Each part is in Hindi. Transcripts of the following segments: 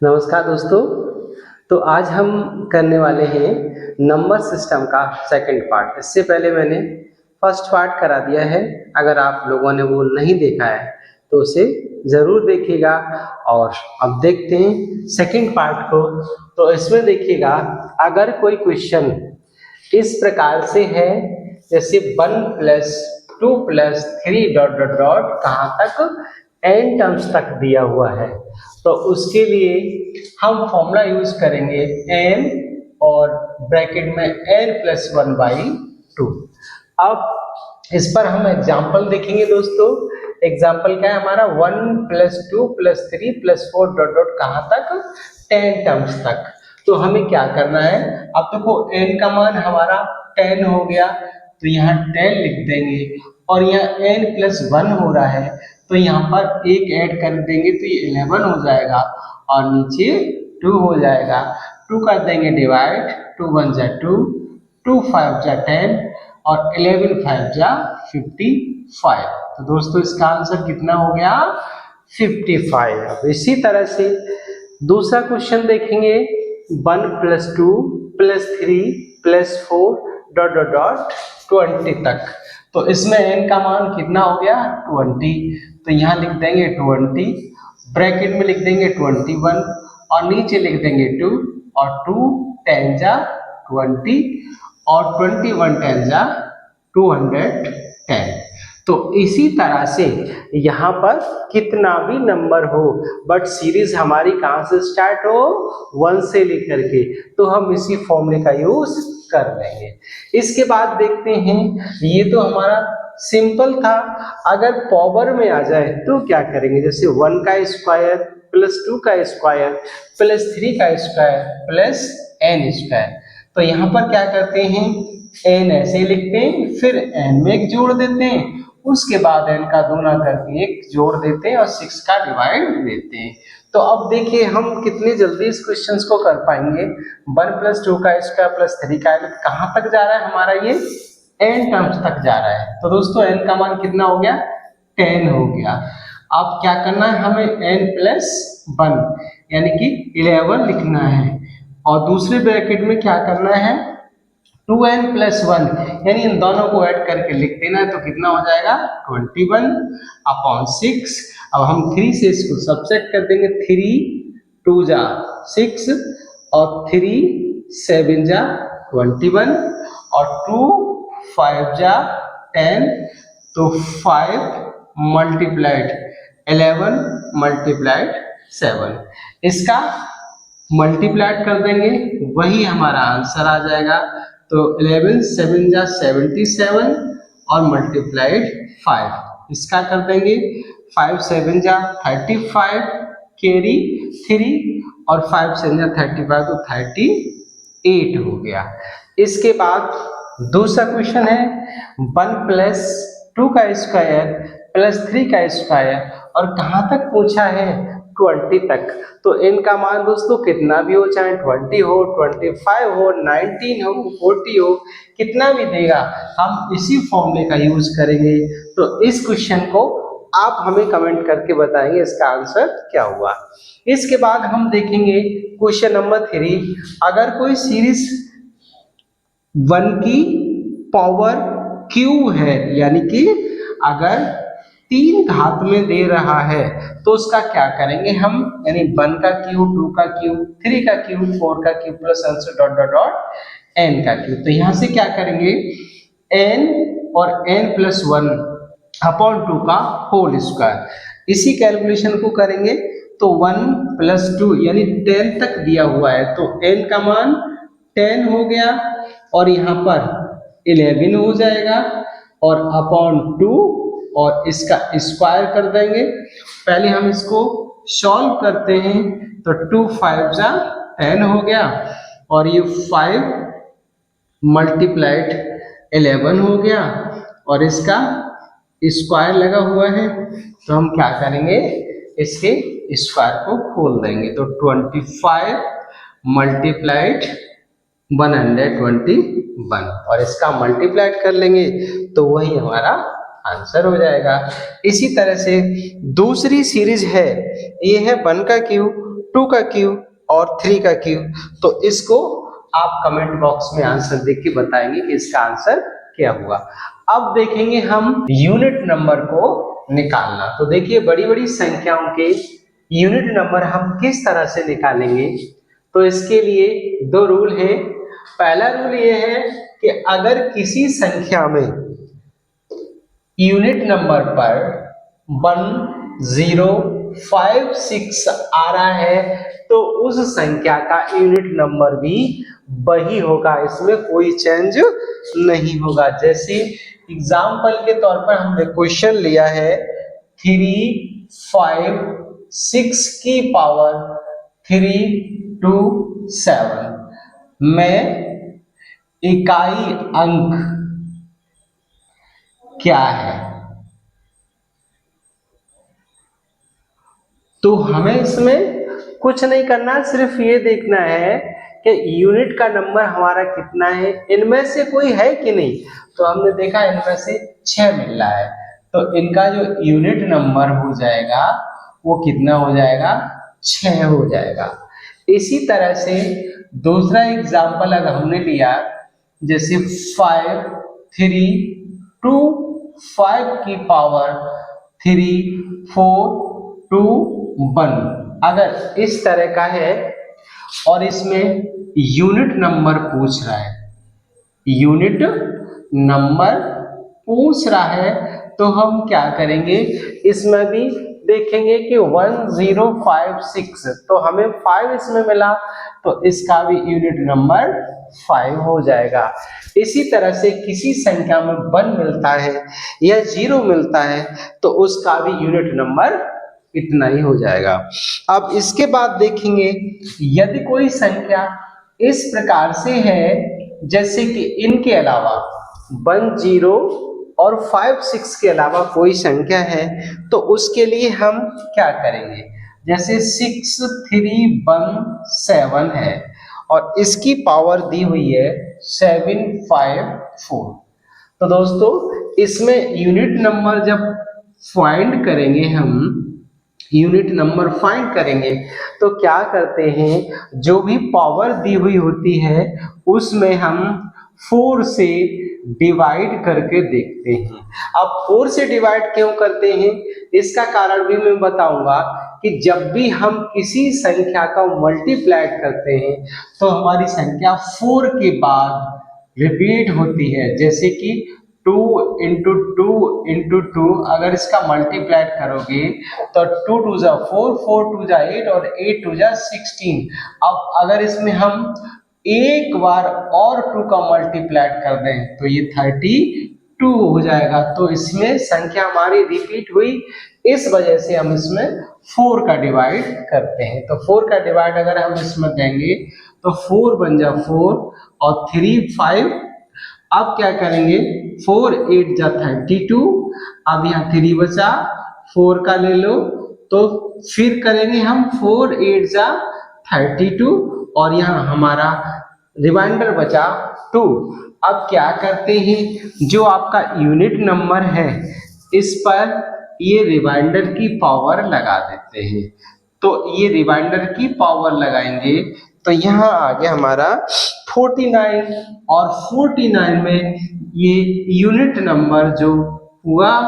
नमस्कार दोस्तों। तो आज हम करने वाले हैं नंबर सिस्टम का सेकंड पार्ट। इससे पहले मैंने फर्स्ट पार्ट करा दिया है। अगर आप लोगों ने वो नहीं देखा है तो उसे ज़रूर देखिएगा। और अब देखते हैं सेकंड पार्ट को। तो इसमें देखिएगा, अगर कोई क्वेश्चन इस प्रकार से है, जैसे 1+2+3 डॉट डॉट डॉट कहाँ तक n टर्म्स तक दिया हुआ है, तो उसके लिए हम फॉर्मूला यूज करेंगे n और ब्रैकेट में n+1/2। अब इस पर हम एग्जाम्पल देखेंगे दोस्तों। एग्जाम्पल क्या है हमारा, 1+2+3+4 डॉट डॉट कहाँ तक, 10 टर्म्स तक। तो हमें क्या करना है, अब देखो n का मान हमारा 10 हो गया, तो यहाँ 10 लिख देंगे। और यहाँ n+1 हो रहा है, तो यहाँ पर एक ऐड कर देंगे तो ये 11 हो जाएगा, और नीचे 2 हो जाएगा। 2 कर देंगे डिवाइड, 2 1 जा 2, 2 5 जा 10, और 11 5 जा 55। तो दोस्तों इसका आंसर कितना हो गया, 55। अब इसी तरह से दूसरा क्वेश्चन देखेंगे, 1+2+3+4 डॉट डॉट डॉट 20 तक। तो इसमें n का मान कितना हो गया, 20। तो यहाँ लिख देंगे 20, ब्रैकेट में लिख देंगे 21, और नीचे लिख देंगे 2, और 2 10 जा 20, और 21 10 जा 210। तो इसी तरह से यहाँ पर कितना भी नंबर हो, बट सीरीज हमारी कहाँ से स्टार्ट हो, 1 से लेकर के, तो हम इसी फॉर्मूले का यूज कर लेंगे। इसके बाद देखते हैं, ये तो हमारा सिंपल था। अगर पावर में आ जाए तो क्या करेंगे, जैसे 1 का स्क्वायर प्लस 2 का स्क्वायर प्लस 3 का स्क्वायर प्लस n स्क्वायर। तो यहाँ पर क्या करते हैं, n ऐसे लिखते हैं, फिर n में एक जोड़ देते हैं, उसके बाद n का दूना करके एक जोड़ देते हैं, और 6 का डिवाइड देते हैं। तो अब देखिए हम कितनी जल्दी इस क्वेश्चन को कर पाएंगे। 1+2 का स्क्वायर प्लस 3 का कहाँ तक जा रहा है हमारा, ये n टर्म्स तक जा रहा है। तो दोस्तों n का मान कितना हो गया, 10 हो गया। अब क्या करना है, हमें n+1 यानी कि 11 लिखना है, और दूसरे ब्रैकेट में क्या करना है, 2n+1 यानी इन दोनों को ऐड करके लिख देना है। तो कितना हो जाएगा, 21/6। अब हम 3 से इसको सबसेट कर देंगे, 3 2 जा 6, और 3 7 जा 21, और 2 5 जा 10। तो 5 मल्टीप्लाइड 11 मल्टीप्लाइड 7, इसका मल्टीप्लाइड कर देंगे, वही हमारा आंसर आ जाएगा। तो 11 7 जा 77, और मल्टीप्लाइड 5, इसका कर देंगे 5 7 जा 35, कैरी 3, और 5 7 जा 35, तो 38 हो गया। इसके बाद दूसरा क्वेश्चन है, 1+2 का स्क्वायर प्लस 3 का स्क्वायर, और कहाँ तक पूछा है, 20 तक। तो n का मान दोस्तों कितना भी हो, चाहे 20 हो, 25 हो, 19 हो, 40 हो, कितना भी देगा, हम इसी फॉर्मूले का यूज करेंगे। तो इस क्वेश्चन को आप हमें कमेंट करके बताएंगे इसका आंसर क्या हुआ। इसके बाद हम देखेंगे क्वेश्चन नंबर 3। अगर कोई सीरीज 1 की पावर q है, यानी कि अगर 3 घात में दे रहा है, तो उसका क्या करेंगे हम, यानी 1 का क्यूब, 2 का क्यूब, 3 का क्यूब, 4 का cube, plus dot dot dot n का क्यूब। तो यहाँ से क्या करेंगे, n और n+1/2 का होल स्क्वायर, इसी कैलकुलेशन को करेंगे। तो 1+2 यानी 10 तक दिया हुआ है, तो n का मान 10 हो गया, और यहाँ पर 11 हो जाएगा, और अपॉन 2, और इसका स्क्वायर कर देंगे। पहले हम इसको सॉल्व करते हैं, तो 2 5 जा 10 हो गया, और ये 5 मल्टीप्लाइड 11 हो गया, और इसका स्क्वायर लगा हुआ है। तो हम क्या करेंगे, इसके स्क्वायर को खोल देंगे, तो 25 मल्टीप्लाइड 121, और इसका मल्टीप्लाइड कर लेंगे, तो वही हमारा आंसर हो जाएगा। इसी तरह से दूसरी सीरीज है, ये है 1 का क्यूब 2 का क्यूब और 3 का क्यूब। तो इसको आप कमेंट बॉक्स में आंसर देख के बताएंगे कि इसका आंसर क्या हुआ। अब देखेंगे हम यूनिट नंबर को निकालना। तो देखिए बड़ी बड़ी संख्याओं के यूनिट नंबर हम किस तरह से निकालेंगे। तो इसके लिए दो रूल है। पहला रूल ये है कि अगर किसी संख्या में यूनिट नंबर पर 1056 आ रहा है तो उस संख्या का यूनिट नंबर भी वही होगा, इसमें कोई चेंज नहीं होगा। जैसे एग्जाम्पल के तौर पर हमने क्वेश्चन लिया है 356 की पावर 327 में इकाई अंक क्या है। तो हमें इसमें कुछ नहीं करना, सिर्फ ये देखना है कि यूनिट का नंबर हमारा कितना है, इनमें से कोई है कि नहीं। तो हमने देखा इनमें से 6 मिल रहा है, तो इनका जो यूनिट नंबर हो जाएगा वो कितना हो जाएगा, 6 हो जाएगा। इसी तरह से दूसरा एग्जाम्पल अगर हमने लिया जैसे 5325 की पावर 3421, अगर इस तरह का है और इसमें यूनिट नंबर पूछ रहा है, यूनिट नंबर पूछ रहा है तो हम क्या करेंगे, इसमें भी देखेंगे कि 1056, तो हमें 5 इसमें मिला तो इसका भी यूनिट नंबर 5 हो जाएगा। इसी तरह से किसी संख्या में 1 मिलता है या 0 मिलता है तो उसका भी यूनिट नंबर इतना ही हो जाएगा। अब इसके बाद देखेंगे यदि कोई संख्या इस प्रकार से है जैसे कि इनके अलावा 10 और 56 के अलावा कोई संख्या है तो उसके लिए हम क्या करेंगे, जैसे 6317 है और इसकी पावर दी हुई है 754। तो दोस्तों इसमें यूनिट नंबर जब फाइंड करेंगे, हम यूनिट नंबर फाइंड करेंगे तो क्या करते हैं, जो भी पावर दी हुई होती है उसमें हम 4 से डिवाइड करके देखते हैं। अब 4 से डिवाइड क्यों करते हैं इसका कारण भी मैं बताऊंगा कि जब भी हम किसी संख्या का मल्टीप्लाई करते हैं तो हमारी संख्या 4 के बाद रिपीट होती है। जैसे कि 2 इंटू 2 इंटू 2, अगर इसका मल्टीप्लाई करोगे तो 2 2 जा 4, 4 2 जा 8 और 8 2 जा 16। अब अगर इसमें हम एक बार और 2 का मल्टीप्लाई कर दें तो ये 32 हो जाएगा। तो इसमें संख्या हमारी रिपीट हुई, इस वजह से हम इसमें 4 का डिवाइड करते हैं। तो 4 का डिवाइड अगर हम इसमें देंगे तो 4 बन जा 4 और 3 5। अब क्या करेंगे, 4 8 जा 32, अब यहाँ 3 बचा, 4 का ले लो तो फिर करेंगे हम 4 8 जा 32 और यहाँ हमारा रिमाइंडर बचा 2। अब क्या करते हैं, जो आपका यूनिट नंबर है इस पर ये रिमाइंडर की पावर लगा देते हैं। तो ये रिमाइंडर की पावर लगाएंगे तो यहाँ आ गया हमारा 49 और 49 में ये यूनिट नंबर जो हुआ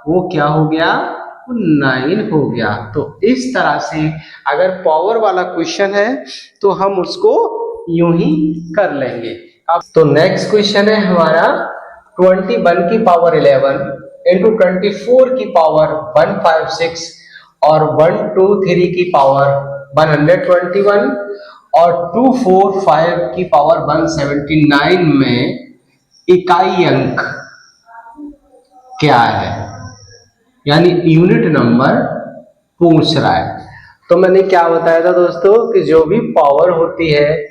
वो क्या हो गया, 9 हो गया। तो इस तरह से अगर पावर वाला क्वेश्चन है तो हम उसको यूं ही कर लेंगे। अब तो नेक्स्ट क्वेश्चन है हमारा 21 की पावर 11 इंटू 24 की पावर 156 और 123 की पावर 121 और 245 की पावर 179 में इकाई अंक क्या है, यानी यूनिट नंबर पूछ रहा है। तो मैंने क्या बताया था दोस्तों कि जो भी पावर होती है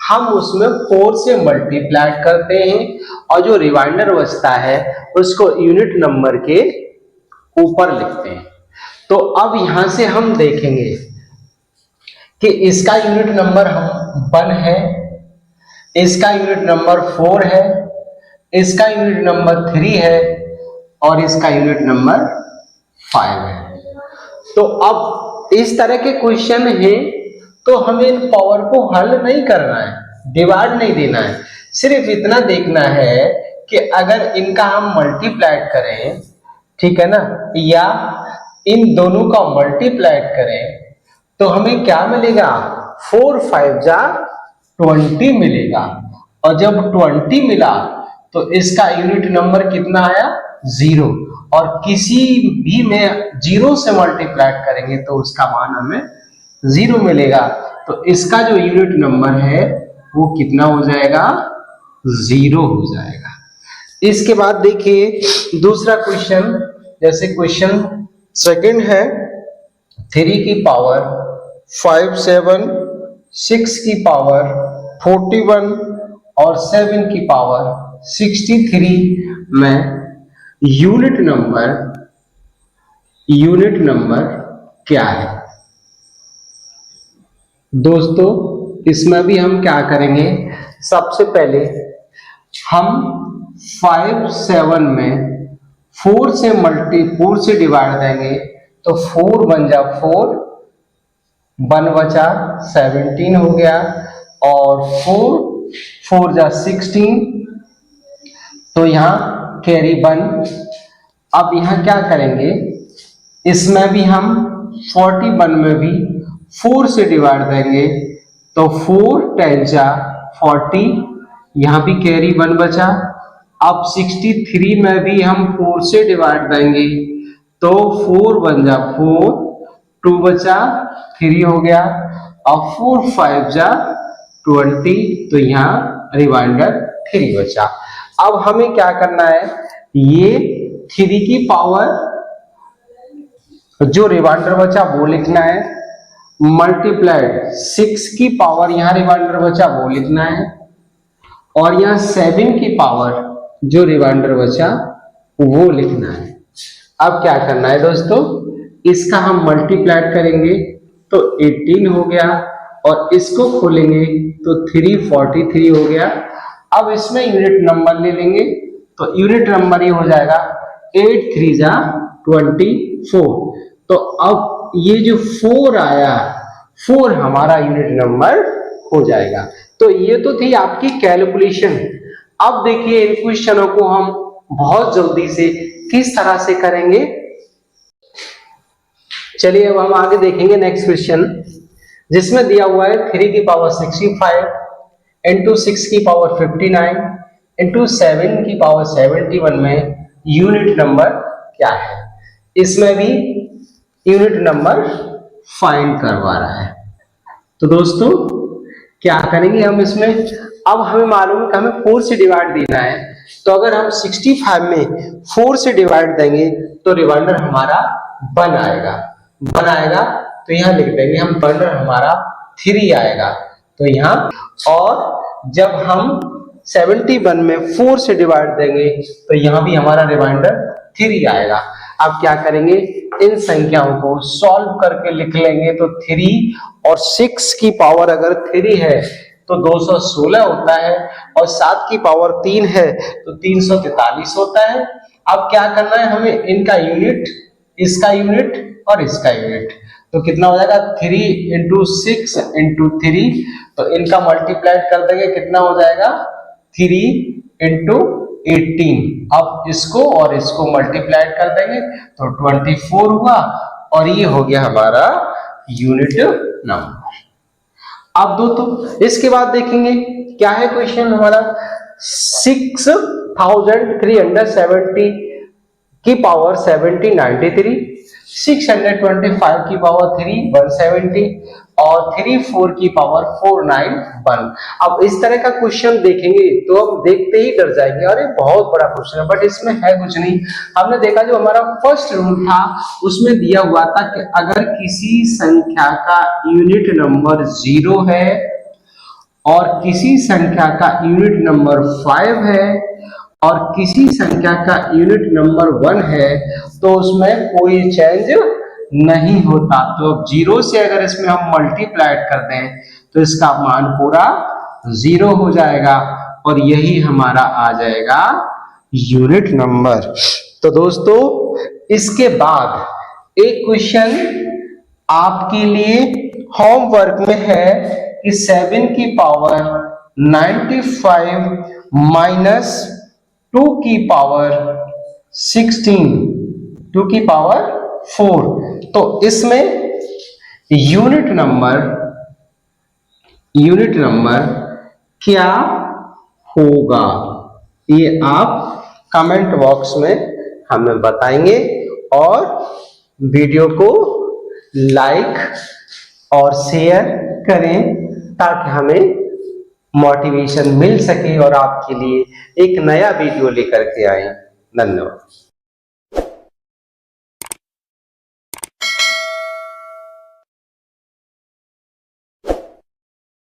हम उसमें 4 से मल्टीप्लाई करते हैं और जो रिमाइंडर बचता है उसको यूनिट नंबर के ऊपर लिखते हैं। तो अब यहां से हम देखेंगे कि इसका यूनिट नंबर 1 है, इसका यूनिट नंबर 4 है, इसका यूनिट नंबर 3 है और इसका यूनिट नंबर 5 है। तो अब इस तरह के क्वेश्चन हैं तो हमें इन पावर को हल नहीं करना है, डिवाइड नहीं देना है, सिर्फ इतना देखना है कि अगर इनका हम मल्टीप्लाई करें, ठीक है ना, या इन दोनों का मल्टीप्लाई करें तो हमें क्या मिलेगा, 4 5 जा 20 मिलेगा। और जब 20 मिला तो इसका यूनिट नंबर कितना आया, 0। और किसी भी में 0 से मल्टीप्लाई करेंगे तो उसका मान हमें 0 मिलेगा। तो इसका जो यूनिट नंबर है वो कितना हो जाएगा, 0 हो जाएगा। इसके बाद देखिए दूसरा क्वेश्चन, जैसे क्वेश्चन सेकंड है 3 की पावर 5 7, 6 की पावर 41 और 7 की पावर 63 में यूनिट नंबर क्या है। दोस्तों इसमें भी हम क्या करेंगे, सबसे पहले हम 5 7 में 4 से डिवाइड देंगे तो 4 बन जा 4, 1 बचा 17 हो गया, और 4 जा 16, तो यहाँ कैरी 1। अब यहाँ क्या करेंगे, इसमें भी हम 41 में भी 4 से डिवाइड देंगे तो 4 10 जा 40, यहाँ भी कैरी 1 बचा। अब 63 में भी हम 4 से डिवाइड देंगे तो 4 बन जा 4, 2 बचा 3 हो गया, अब 4 5 जा 20, तो यहाँ रिमाइंडर 3 बचा। अब हमें क्या करना है, ये 3 की पावर जो रिमाइंडर बचा वो लिखना है, मल्टीप्लाइड 6 की पावर यहाँ रिमाइंडर बचा वो लिखना है, और यहाँ 7 की पावर जो रिमाइंडर बचा वो लिखना है। अब क्या करना है दोस्तों, इसका हम मल्टीप्लाई करेंगे तो 18 हो गया, और इसको खोलेंगे तो 343 हो गया। अब इसमें यूनिट नंबर ले लेंगे तो यूनिट नंबर ये हो जाएगा 8 3 जा 24। तो अब ये जो 4 आया, 4 हमारा यूनिट नंबर हो जाएगा। तो ये तो थी आपकी कैलकुलेशन। अब देखिए इन क्वेश्चनों को हम बहुत जल्दी से किस तरह से करेंगे। चलिए अब हम आगे देखेंगे नेक्स्ट क्वेश्चन, जिसमें दिया हुआ है 3 की पावर 65 इंटू 6 की पावर 59 इंटू 7 की पावर 71 में यूनिट नंबर क्या है। इसमें भी यूनिट नंबर फाइंड करवा रहा है। तो दोस्तों क्या करेंगे हम इसमें, अब हमें मालूम है कि हमें 4 से डिवाइड देना है, तो अगर हम 65 में 4 से डिवाइड देंगे तो रिमाइंडर हमारा 1 आएगा, 1 आएगा तो यहाँ लिख देंगे हम, रिमाइंडर हमारा 3 आएगा। तो यहाँ, और जब हम 71 में 4 से डिवाइड देंगे तो यहाँ भी हमारा रिमाइंडर 3 आएगा। अब क्या करेंगे, इन संख्याओं को सॉल्व करके लिख लेंगे। तो 3 और 6 की पावर अगर 3 है तो 216 होता है, और 7 की पावर 3 है तो 343 होता है। अब क्या करना है हमें, इनका यूनिट, इसका यूनिट और इसका यूनिट, तो कितना हो जाएगा 3 इंटू 6 इंटू 3, तो इनका मल्टीप्लाई कर देंगे, कितना हो जाएगा 3 इंटू 18। अब इसको और इसको मल्टीप्लाई कर देंगे तो 24 हुआ, और ये हो गया हमारा यूनिट नंबर। अब दो, तो इसके बाद देखेंगे क्या है क्वेश्चन हमारा, 6370 की पावर 70 93, 625 की पावर 3 170, और 34 की पावर 491। अब इस तरह का क्वेश्चन देखेंगे तो हम देखते ही डर जाएंगे, अरे बहुत बड़ा क्वेश्चन है, बट इसमें है कुछ नहीं। हमने देखा जो हमारा फर्स्ट रूल था उसमें दिया हुआ था कि अगर किसी संख्या का यूनिट नंबर 0 है और किसी संख्या का यूनिट नंबर 5 है और किसी संख्या का यूनिट नंबर 1 है तो उसमें कोई चेंज नहीं होता। तो अब 0 से अगर इसमें हम मल्टीप्लाई कर दें तो इसका मान पूरा 0 हो जाएगा, और यही हमारा आ जाएगा यूनिट नंबर। तो दोस्तों इसके बाद एक क्वेश्चन आपके लिए होमवर्क में है कि 7 की पावर 95 माइनस 2 की पावर 16, 2 की पावर 4। तो इसमें यूनिट नंबर क्या होगा, ये आप कमेंट बॉक्स में हमें बताएंगे और वीडियो को लाइक और शेयर करें ताकि हमें मोटिवेशन मिल सके और आपके लिए एक नया वीडियो लेकर के आए। धन्यवाद।